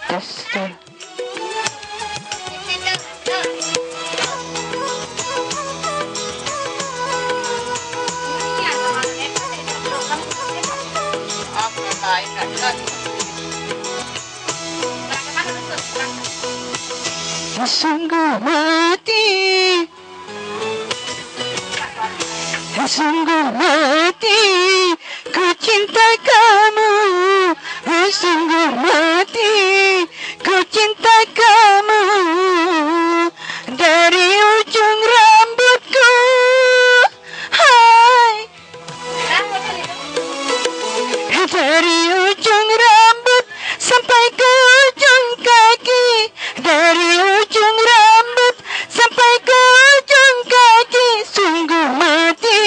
Tes tuh. Sungguh mati, sungguh mati, ku cinta kamu. Sungguh mati, ku cinta kamu. Dari ujung rambutku, hai, dari ujung rambut sampai ke ujung kaki, dari ujung rambut sampai ke ujung kaki. Sungguh mati,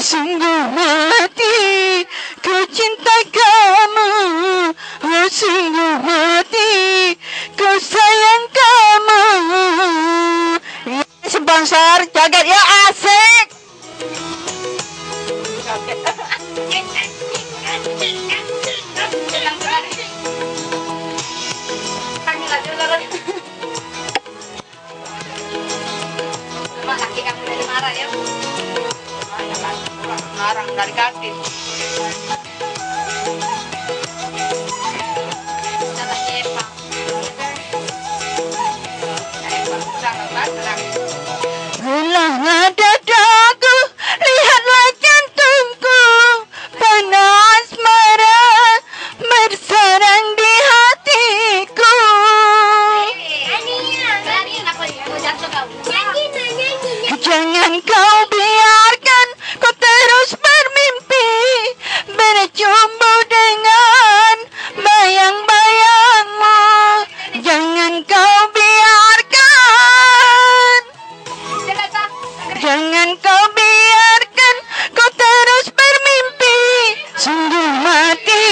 sungguh mati, ku cinta kamu. Sungguh mati, ku sayang kamu. Sponsor joget ya, asik. Laki kamu dari marah ya? Marah dari kaki. Salah Eva. Eva sangat bagus. Ulanglah dadaku, lihatlah jantungku, panas marah bersarang di hatiku. Jangan kau biarkan ku terus bermimpi, berjumpa dengan bayang-bayangmu. Jangan kau biarkan, jangan kau biarkan ku terus bermimpi. Sungguh mati,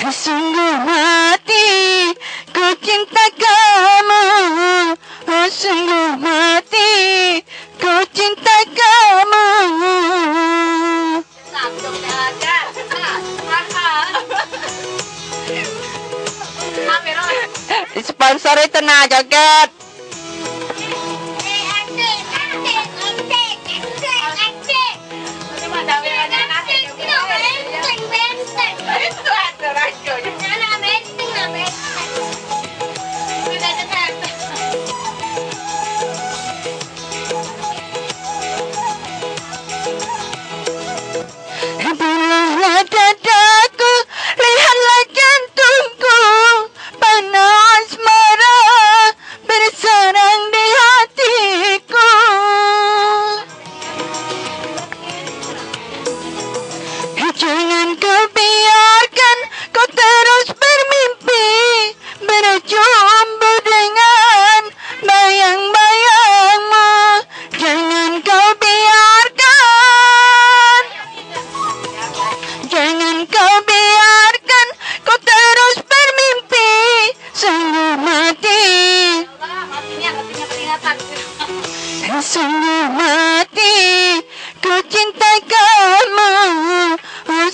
sungguh mati, ku cinta kamu. Sungguh mati, ku cinta kamu. Sponsor itu nah joget. Bunuhlah dadaku, lihatlah jantungku, panas marah bersarang di hatiku. Jangan kau biarkan kau terus bermimpi, berjumpa dengan bayang-bayangmu. Jangan kau biarkan, jangan kau biarkan kau terus bermimpi. Sungguh mati, sungguh mati, ku cinta kamu.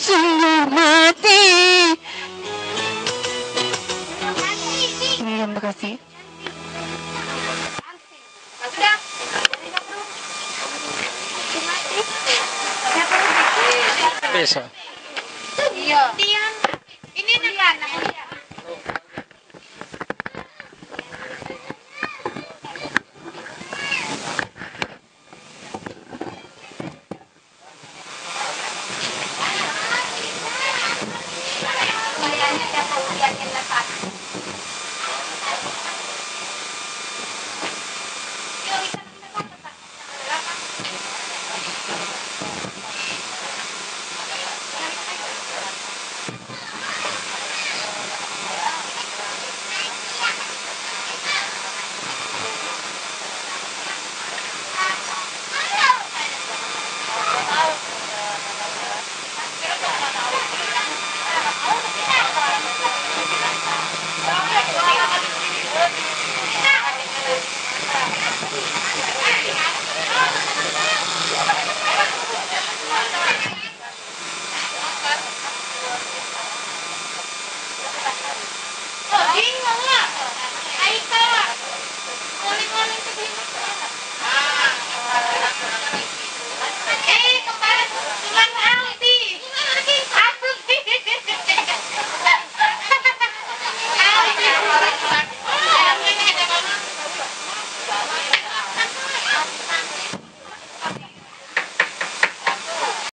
Sungguh mati. Terima kasih. Bisa. Iya. Ini nih kan.